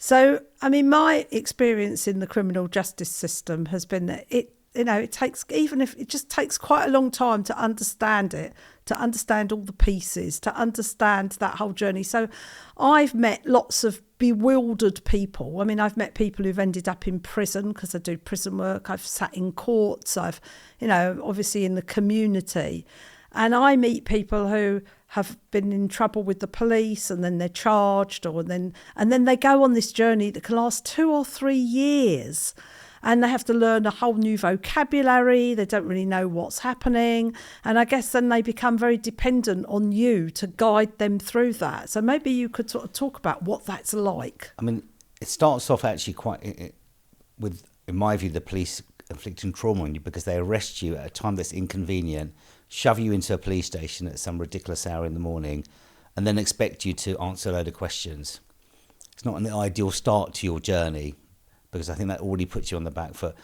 So, I mean, my experience in the criminal justice system has been that it takes, even if it just takes quite a long time to understand it, to understand all the pieces, to understand that whole journey. So I've met lots of bewildered people. I mean, I've met people who've ended up in prison because I do prison work. I've sat in courts. I've, obviously in the community. And I meet people who have been in trouble with the police and then they're charged and then they go on this journey that can last 2 or 3 years. And they have to learn a whole new vocabulary. They don't really know what's happening. And I guess then they become very dependent on you to guide them through that. So maybe you could sort of talk about what that's like. I mean, it starts off actually quite with, in my view, the police inflicting trauma on you because they arrest you at a time that's inconvenient, shove you into a police station at some ridiculous hour in the morning, and then expect you to answer a load of questions. It's not an ideal start to your journey, because I think that already puts you on the back foot.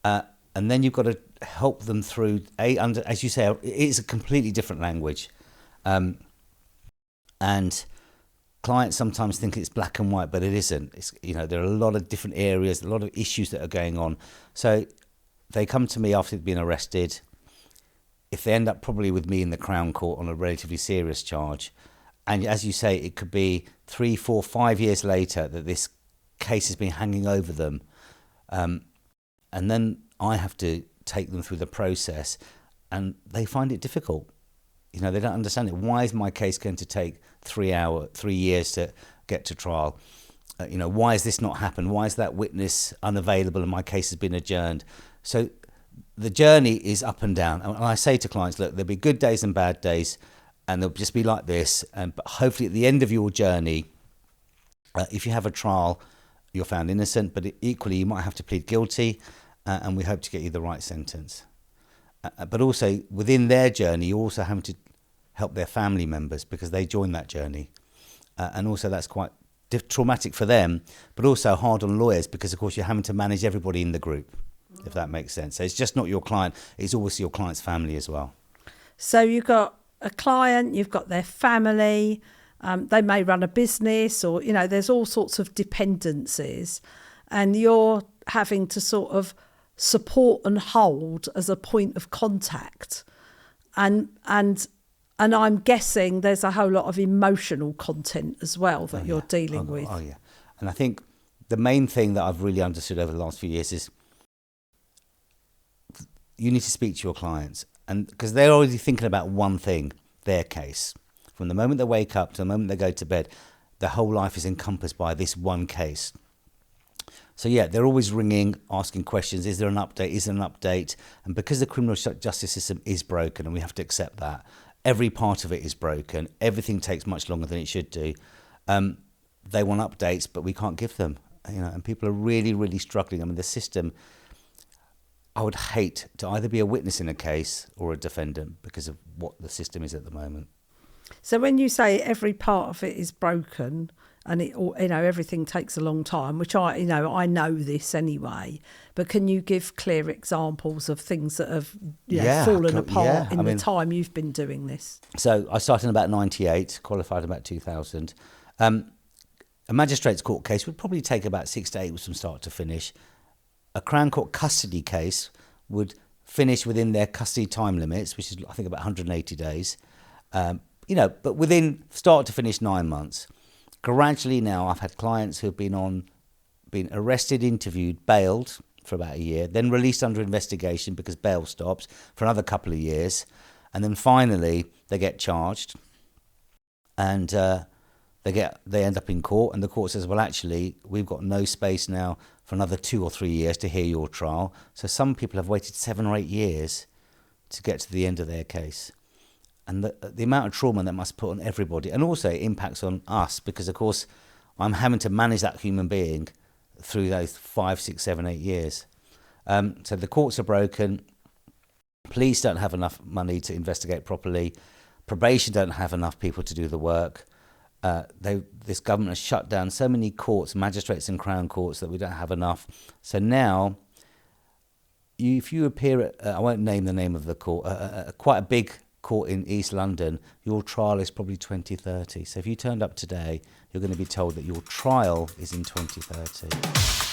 And then you've got to help them through, as you say, it is a completely different language. And clients sometimes think it's black and white, but it isn't. It's, there are a lot of different areas, a lot of issues that are going on. So they come to me after they've been arrested. If they end up probably with me in the Crown Court on a relatively serious charge, and as you say, it could be 3, 4, 5 years later that this case has been hanging over them, and then I have to take them through the process, and they find it difficult. They don't understand it. Why is my case going to take 3 years to get to trial? Why has this not happened? Why is that witness unavailable and my case has been adjourned? So the journey is up and down. And I say to clients, look, there'll be good days and bad days, and they'll just be like this. But hopefully at the end of your journey, if you have a trial, you're found innocent, but equally you might have to plead guilty, and we hope to get you the right sentence. But also within their journey, you also have to help their family members because they join that journey. And also that's quite traumatic for them, but also hard on lawyers because, of course, you're having to manage everybody in the group, if that makes sense. So it's just not your client, it's also your client's family as well. So you've got a client, you've got their family, they may run a business or, there's all sorts of dependencies, and you're having to sort of support and hold as a point of contact. And I'm guessing there's a whole lot of emotional content as well that you're dealing with. Oh, yeah. And I think the main thing that I've really understood over the last few years is you need to speak to your clients, and because they're already thinking about one thing, their case. From the moment they wake up to the moment they go to bed, their whole life is encompassed by this one case. So yeah, they're always ringing, asking questions. Is there an update? Is there an update? And because the criminal justice system is broken, and we have to accept that, every part of it is broken. Everything takes much longer than it should do. They want updates, but we can't give them. And people are really, really struggling. I mean, the system, I would hate to either be a witness in a case or a defendant because of what the system is at the moment. So when you say every part of it is broken and everything takes a long time, which I know this anyway, but can you give clear examples of things that have fallen apart in the time you've been doing this? So I started in about 98, qualified in about 2000. A magistrate's court case would probably take about 6 to 8 weeks from start to finish. A Crown Court custody case would finish within their custody time limits, which is I think about 180 days. But within start to finish 9 months. Gradually now I've had clients who have been arrested, interviewed, bailed for about a year, then released under investigation because bail stops for another couple of years. And then finally they get charged and they end up in court, and the court says, well, actually, we've got no space now for another 2 or 3 years to hear your trial. So some people have waited 7 or 8 years to get to the end of their case. And the amount of trauma that must put on everybody, and also it impacts on us because, of course, I'm having to manage that human being through those 5, 6, 7, 8 years. So the courts are broken. Police don't have enough money to investigate properly. Probation don't have enough people to do the work. This government has shut down so many courts, magistrates and Crown Courts, that we don't have enough. So now, if you appear at, I won't name the name of the court, quite a big court in East London, your trial is probably 2030. So if you turned up today, you're going to be told that your trial is in 2030.